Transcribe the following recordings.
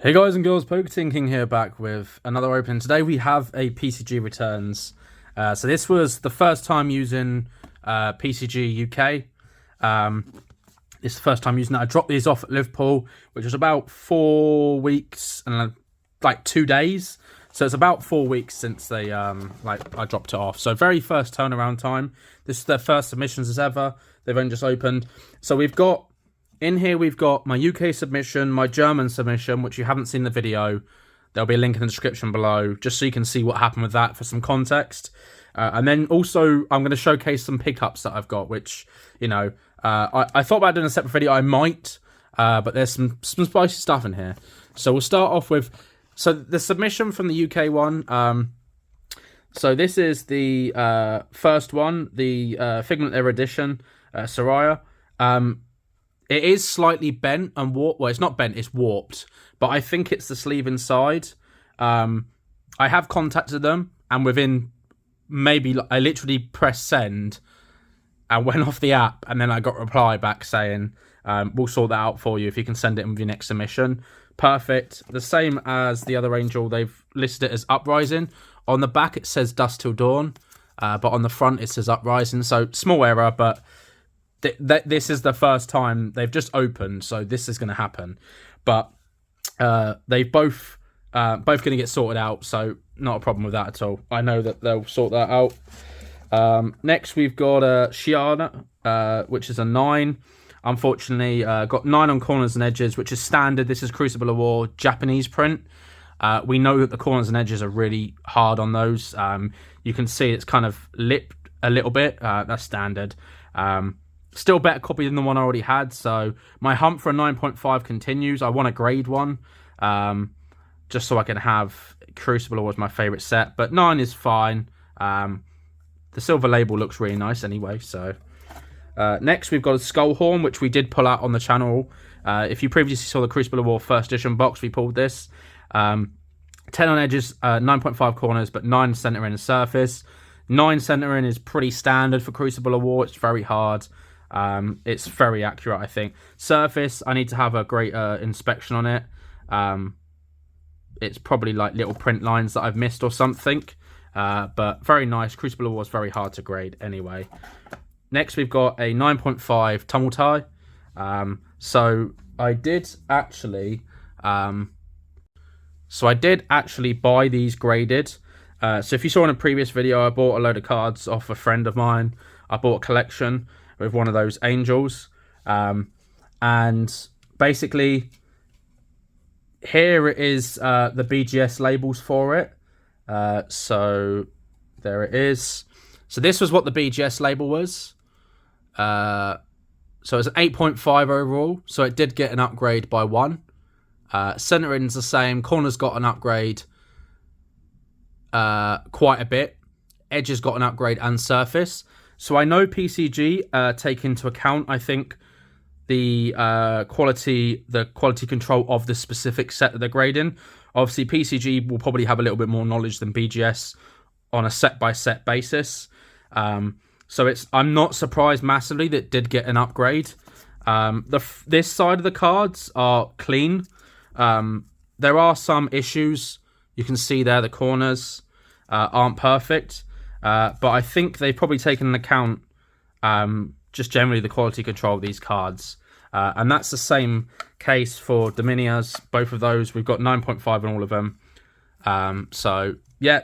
Hey guys and girls, Poketing King here, back with another open. Today we have a PCG Returns. So this was the first time using PCG UK. This is the first time using it. I dropped these off at Liverpool, which was about 4 weeks and like 2 days. So it's about 4 weeks since they I dropped it off. So very first turnaround time. This is their first submissions as ever. They've only just opened. So we've got in here, we've got my UK submission, my German submission, which you haven't seen the video. There'll be a link in the description below, just so you can see what happened with that for some context. And then also, I'm going to showcase some pickups that I've got, which, you know, I thought about doing a separate video. I might, but there's some spicy stuff in here. So we'll start off with, so the submission from the UK one. So this is the first one, the Figment Era Edition, Soraya. It is slightly bent and warped. Well, it's not bent, it's warped. But I think it's the sleeve inside. I have contacted them, and within maybe, I literally pressed send and went off the app, and then I got a reply back saying, we'll sort that out for you if you can send it in with your next submission. Perfect. The same as the other Angel, they've listed it as Uprising. On the back, it says Dusk Till Dawn, but on the front, it says Uprising. So, small error, but this is the first time they've just opened, so this is going to happen. But they've both going to get sorted out, so not a problem with that at all. I know that they'll sort that out. Next, we've got Shiana, which is a 9. Unfortunately, got 9 on corners and edges, which is standard. This is Crucible of War Japanese print. We know that the corners and edges are really hard on those. You can see it's kind of lipped a little bit. That's standard. Still better copy than the one I already had. So my hump for a 9.5 continues. I want a grade one, just so I can have Crucible was my favorite set. But 9 is fine. The silver label looks really nice anyway. So next we've got a Skull Horn, which we did pull out on the channel. If you previously saw the Crucible of War first edition box, we pulled this. 10 on edges, 9.5 corners, but 9 center in and surface. 9 center in is pretty standard for Crucible of War. It's very hard. It's very accurate, I think. Surface, I need to have a greater inspection on it. It's probably like little print lines that I've missed or something. But very nice. Crucible of War is very hard to grade anyway. Next, we've got a 9.5 Tumultai. So I did actually buy these graded. So if you saw in a previous video, I bought a load of cards off a friend of mine. I bought a collection with one of those Angels. And basically, here it is the BGS labels for it. So there it is. So this was what the BGS label was. So it's an 8.5 overall. So it did get an upgrade by 1. Centering's the same. Corner's got an upgrade quite a bit. Edge has got an upgrade, and surface. So I know PCG take into account, I think, the quality control of the specific set that they're grading. Obviously, PCG will probably have a little bit more knowledge than BGS on a set-by-set basis. So I'm not surprised massively that it did get an upgrade. This side of the cards are clean. There are some issues. You can see there the corners aren't perfect. But I think they've probably taken into account just generally the quality control of these cards. And that's the same case for Dominias. Both of those, we've got 9.5 on all of them. So, yeah.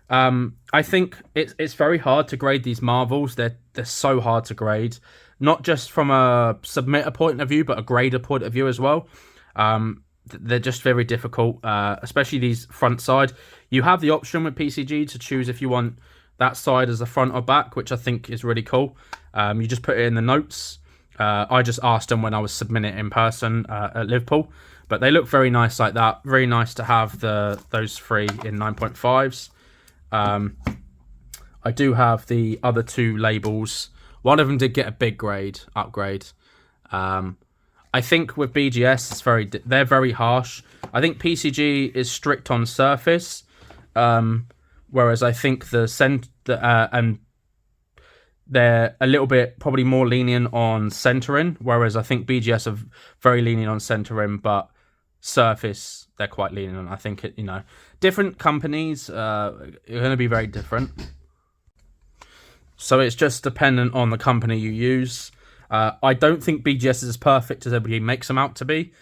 I think it's very hard to grade these Marvels. They're so hard to grade. Not just from a submitter point of view, but a grader point of view as well. They're just very difficult, especially these front side. You have the option with PCG to choose if you want that side as the front or back, which I think is really cool. You just put it in the notes. I just asked them when I was submitting it in person at Liverpool, but they look very nice like that. Very nice to have those 3 in 9.5s. I do have the other 2 labels. One of them did get a big upgrade. I think with BGS, they're very harsh. I think PCG is strict on surface, whereas I think and they're a little bit probably more lenient on centering, whereas I think BGS are very lenient on centering, but surface they're quite leaning on. I think different companies are going to be very different. So it's just dependent on the company you use. I don't think BGS is as perfect as everybody makes them out to be.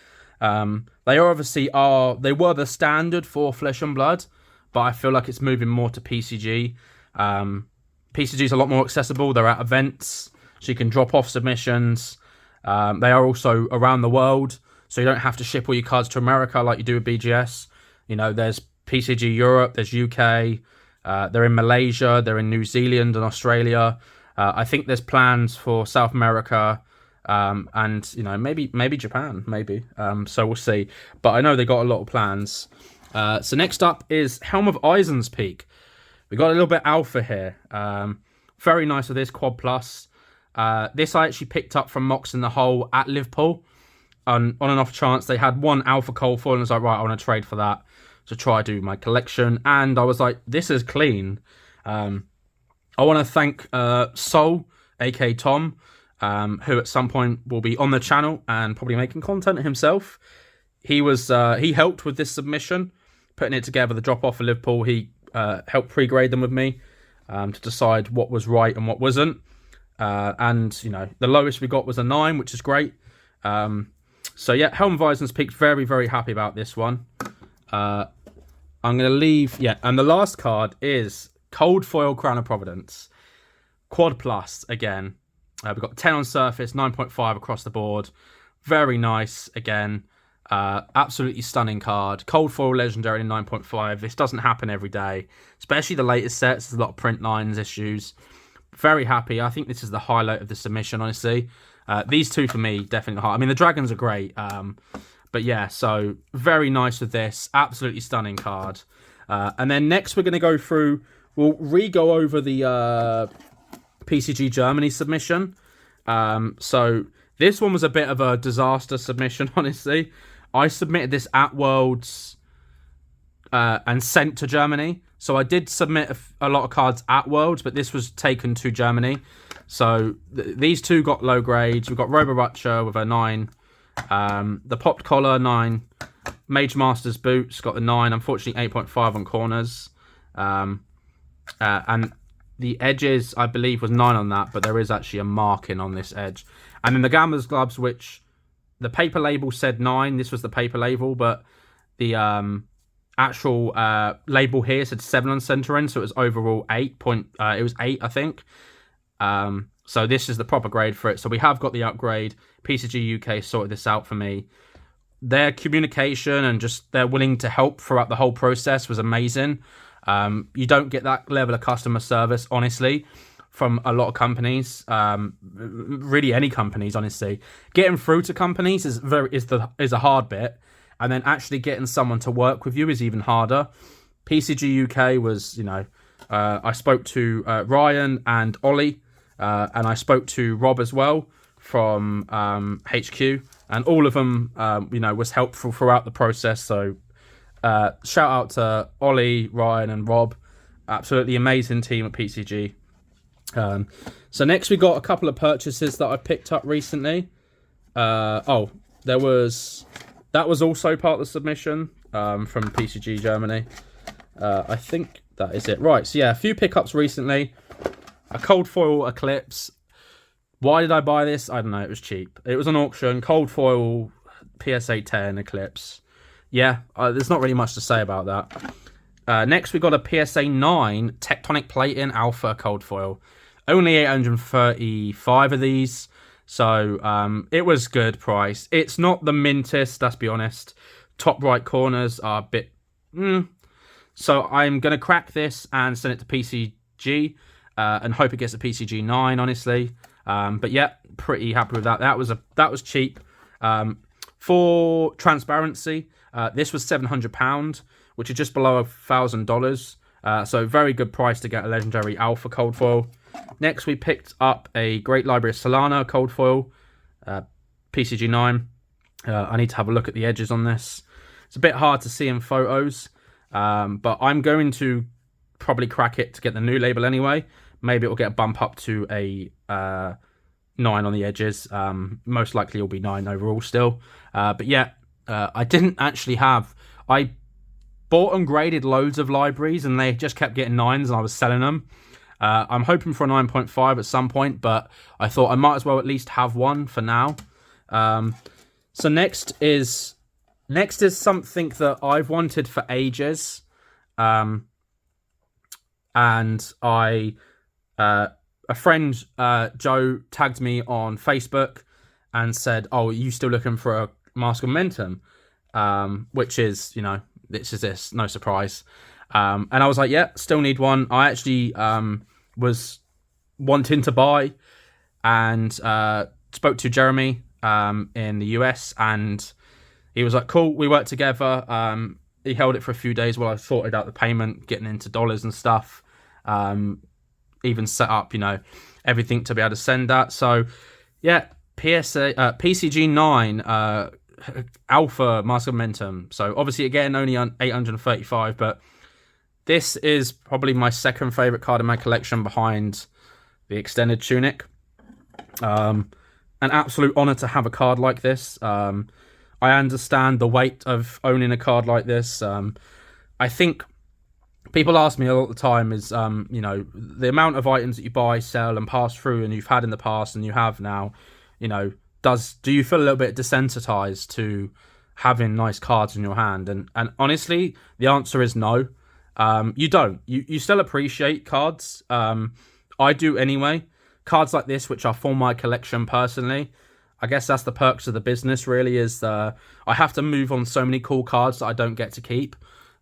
They were the standard for Flesh and Blood, but I feel like it's moving more to PCG. PCG is a lot more accessible. They're at events, so you can drop off submissions. They are also around the world, so you don't have to ship all your cards to America like you do with BGS. There's PCG Europe, there's UK, they're in Malaysia, they're in New Zealand and Australia. I think there's plans for South America, and maybe Japan, maybe. So we'll see. But I know they got a lot of plans. So next up is Helm of Eisen's Peak. We got a little bit alpha here. Very nice with this Quad Plus. This I actually picked up from Mox in the Hole at Liverpool. On an off chance, they had one alpha cold foil, and I was like, right, I want to trade for that to try to do my collection. And I was like, this is clean. I want to thank Sol, aka Tom, who at some point will be on the channel and probably making content himself. He helped with this submission, putting it together, the drop off for Liverpool. He helped pre-grade them with me to decide what was right and what wasn't. And the lowest we got was a 9, which is great. So yeah, Helm of Eisen's Peak, very, very happy about this one. I'm going to leave, and the last card is Cold Foil Crown of Providence. Quad Plus, again. We've got 10 on surface, 9.5 across the board. Very nice, again. Absolutely stunning card. Cold Foil Legendary in 9.5. This doesn't happen every day, especially the latest sets. There's a lot of print lines issues. Very happy. I think this is the highlight of the submission, honestly. These two, for me, definitely high. I mean, the dragons are great. But yeah, so very nice with this. Absolutely stunning card. And then next we're going to go through... We'll re-go over the PCG Germany submission. So this one was a bit of a disaster submission, honestly. I submitted this at Worlds and sent to Germany. So I did submit a lot of cards at Worlds, but this was taken to Germany. So these two got low grades. We've got Robo Butcher with a 9. The Popped Collar, 9. Mage Master's Boots got a 9. Unfortunately, 8.5 on corners. And the edges, I believe, was 9 on that, but there is actually a marking on this edge. And then the Gambler's Gloves, which the paper label said 9. This was the paper label, but the actual label here said 7 on centering, so it was overall 8. It was 8, I think. So this is the proper grade for it. So we have got the upgrade. PCG UK sorted this out for me. Their communication and just they're willing to help throughout the whole process was amazing. You don't get that level of customer service, honestly, from a lot of companies. Really, any companies, honestly. Getting through to companies is a hard bit, and then actually getting someone to work with you is even harder. PCG UK was, I spoke to Ryan and Ollie, and I spoke to Rob as well from HQ, and all of them, was helpful throughout the process. So. Shout out to Ollie, Ryan and Rob. Absolutely amazing team at PCG. So next we got a couple of purchases that I picked up recently. That was also part of the submission from PCG Germany. I think that is it. Right, so yeah, a few pickups recently. A Cold Foil Eclipse. Why did I buy this? I don't know, it was cheap. It was an auction. Cold Foil PSA 10 Eclipse. Yeah, there's not really much to say about that. Next, we got a PSA 9 Tectonic Plating Alpha Cold Foil. Only 835 of these, so it was good price. It's not the mintest, let's be honest. Top right corners are a bit... So I'm going to crack this and send it to PCG and hope it gets a PCG 9, honestly. But yeah, pretty happy with that. That was cheap. For transparency... this was £700, which is just below $1,000. So very good price to get a legendary alpha cold foil. Next, we picked up a Great Library of Solana cold foil, PCG 9. I need to have a look at the edges on this. It's a bit hard to see in photos, but I'm going to probably crack it to get the new label anyway. Maybe it will get a bump up to a 9 on the edges. Most likely it'll be 9 overall still. But yeah, I didn't actually have. I bought and graded loads of libraries, and they just kept getting 9s, and I was selling them. I'm hoping for a 9.5 at some point, but I thought I might as well at least have one for now. So next is something that I've wanted for ages, and a friend, Joe, tagged me on Facebook and said, "Oh, are you still looking for a Mask of Momentum?" Which is, this, no surprise. And I was like, yeah, still need one. I actually was wanting to buy, and spoke to Jeremy in the US, and he was like, cool, we worked together. He held it for a few days while I sorted out the payment, getting into dollars and stuff. Even set up, everything to be able to send that. So, yeah, PCG 9 Alpha Mask of Momentum. So, obviously, again, only on 835, but this is probably my second favourite card in my collection behind the Extended Tunic. An absolute honour to have a card like this. I understand the weight of owning a card like this. I think people ask me a lot of the time is, the amount of items that you buy, sell, and pass through, and you've had in the past and you have now, do you feel a little bit desensitized to having nice cards in your hand? And honestly, the answer is no. You don't. You still appreciate cards. I do anyway. Cards like this, which are for my collection personally, I guess that's the perks of the business, really, is I have to move on so many cool cards that I don't get to keep.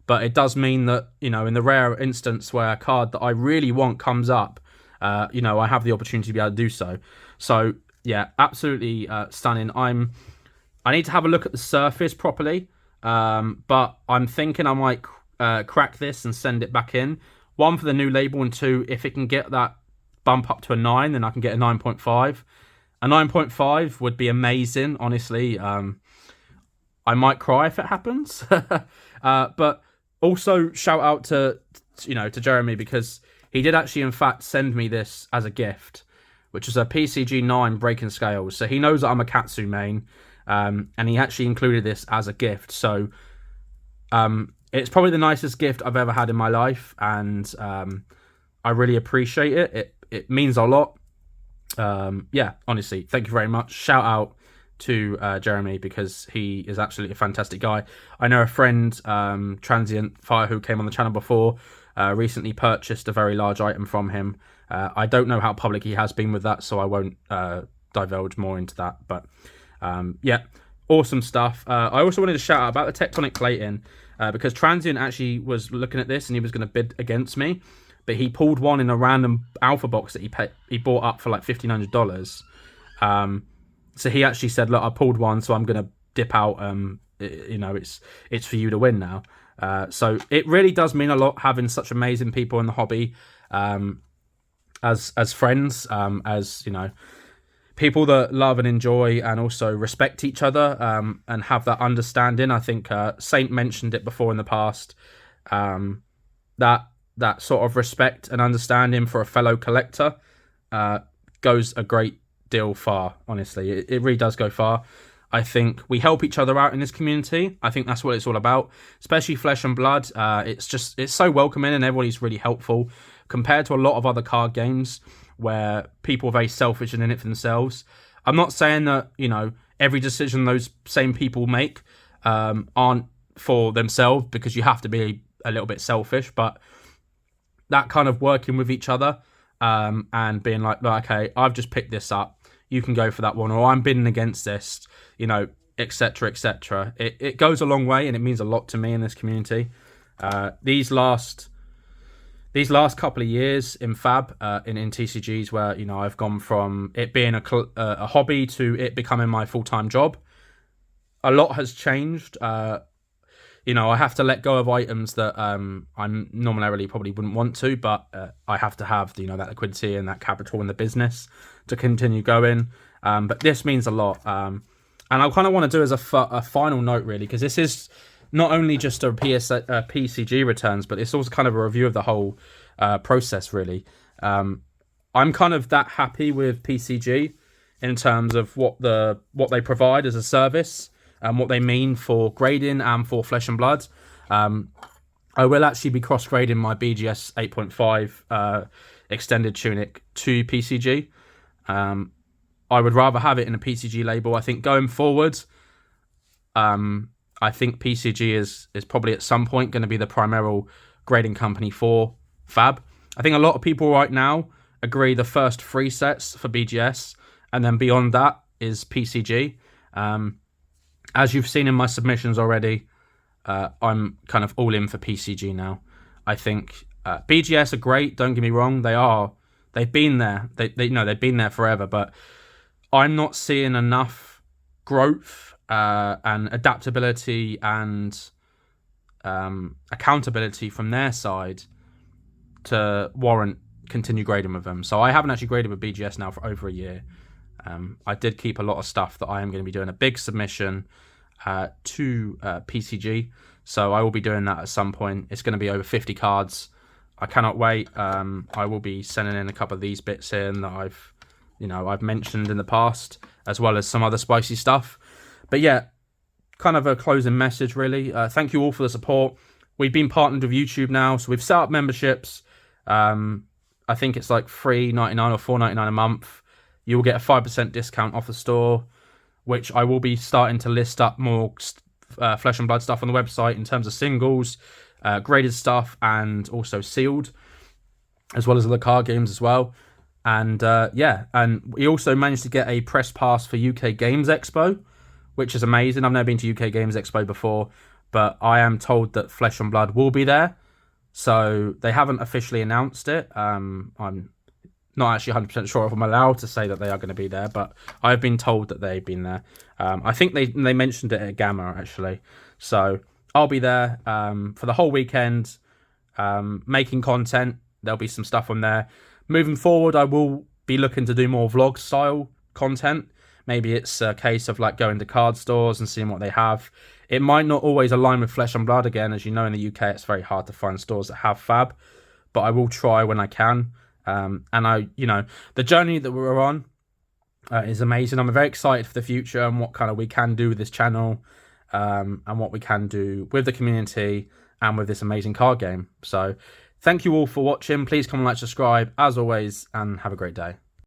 But it does mean that, in the rare instance where a card that I really want comes up, I have the opportunity to be able to do so. So, yeah, absolutely stunning. I need to have a look at the surface properly, but I'm thinking I might crack this and send it back in. 1, for the new label, and 2, if it can get that bump up to a 9, then I can get a 9.5. A 9.5 would be amazing, honestly. I might cry if it happens. But also shout out to Jeremy, because he did actually, in fact, send me this as a gift, which is a PCG 9 Breaking Scales. So he knows that I'm a Katsu main, and he actually included this as a gift. So it's probably the nicest gift I've ever had in my life, and I really appreciate it. It means a lot. Yeah, honestly, thank you very much. Shout out to Jeremy, because he is absolutely a fantastic guy. I know a friend, Transient Fire, who came on the channel before, recently purchased a very large item from him. I don't know how public he has been with that, so I won't divulge more into that. But yeah, awesome stuff. I also wanted to shout out about the tectonic plating, because Transient actually was looking at this and he was going to bid against me, but he pulled one in a random alpha box that he bought up for like $1,500. So he actually said, look, I pulled one, so I'm going to dip out. It's for you to win now. So it really does mean a lot having such amazing people in the hobby, as friends, as people that love and enjoy and also respect each other, and have that understanding. I think Saint mentioned it before in the past, that sort of respect and understanding for a fellow collector goes a great deal far. Honestly, it really does go far. I think we help each other out in this community. I think that's what it's all about, especially Flesh and Blood. It's so welcoming, and everybody's really helpful compared to a lot of other card games where people are very selfish and in it for themselves. I'm not saying that every decision those same people make aren't for themselves, because you have to be a little bit selfish, but that kind of working with each other, and being like, okay, I've just picked this up, you can go for that one, or I'm bidding against this, etc., etc. It goes a long way, and it means a lot to me in this community. These last couple of years in Fab, in TCGs, where I've gone from it being a hobby to it becoming my full-time job, a lot has changed. I have to let go of items that I'm normally probably wouldn't want to, but I have to have that liquidity and that capital in the business to continue going. But this means a lot, and I kind of want to do as a final note, really, because this is not only just a PCG returns, but it's also kind of a review of the whole process, really. I'm kind of that happy with PCG in terms of what they provide as a service. and what they mean for grading and for Flesh and Blood. I will actually be cross-grading my BGS 8.5 extended tunic to PCG. I would rather have it in a PCG label. I think going forward, I think PCG is probably at some point going to be the primary grading company for Fab. I think a lot of people right now agree the first 3 sets for BGS, and then beyond that is PCG. As you've seen in my submissions already, I'm kind of all in for PCG now. I think BGS are great. Don't get me wrong; they've been there. They've been there forever. But I'm not seeing enough growth and adaptability and accountability from their side to warrant continue grading with them. So I haven't actually graded with BGS now for over a year. I did keep a lot of stuff that I am going to be doing a big submission to PCG, so I will be doing that at some point. It's going to be over 50 cards. I cannot wait. I will be sending in a couple of these bits in that I've mentioned in the past, as well as some other spicy stuff. But yeah, kind of a closing message really. Thank you all for the support. We've been partnered with YouTube now, so we've set up memberships. I think it's like $3.99 or $4.99 a month. You will get a 5% discount off the store, which I will be starting to list up more Flesh and Blood stuff on the website in terms of singles, graded stuff, and also sealed, as well as other card games as well. And and we also managed to get a press pass for UK Games Expo, which is amazing. I've never been to UK Games Expo before, but I am told that Flesh and Blood will be there. So they haven't officially announced it. I'm not actually 100% sure if I'm allowed to say that they are going to be there, but I've been told that they've been there. I think they mentioned it at Gamma, actually. So I'll be there for the whole weekend, making content. There'll be some stuff on there. Moving forward, I will be looking to do more vlog-style content. Maybe it's a case of like going to card stores and seeing what they have. It might not always align with Flesh and Blood. Again, as you know, in the UK, it's very hard to find stores that have Fab, but I will try when I can. And the journey that we're on is amazing. I'm very excited for the future and what kind of we can do with this channel, and what we can do with the community and with this amazing card game. So thank you all for watching. Please comment, like, subscribe as always, and have a great day.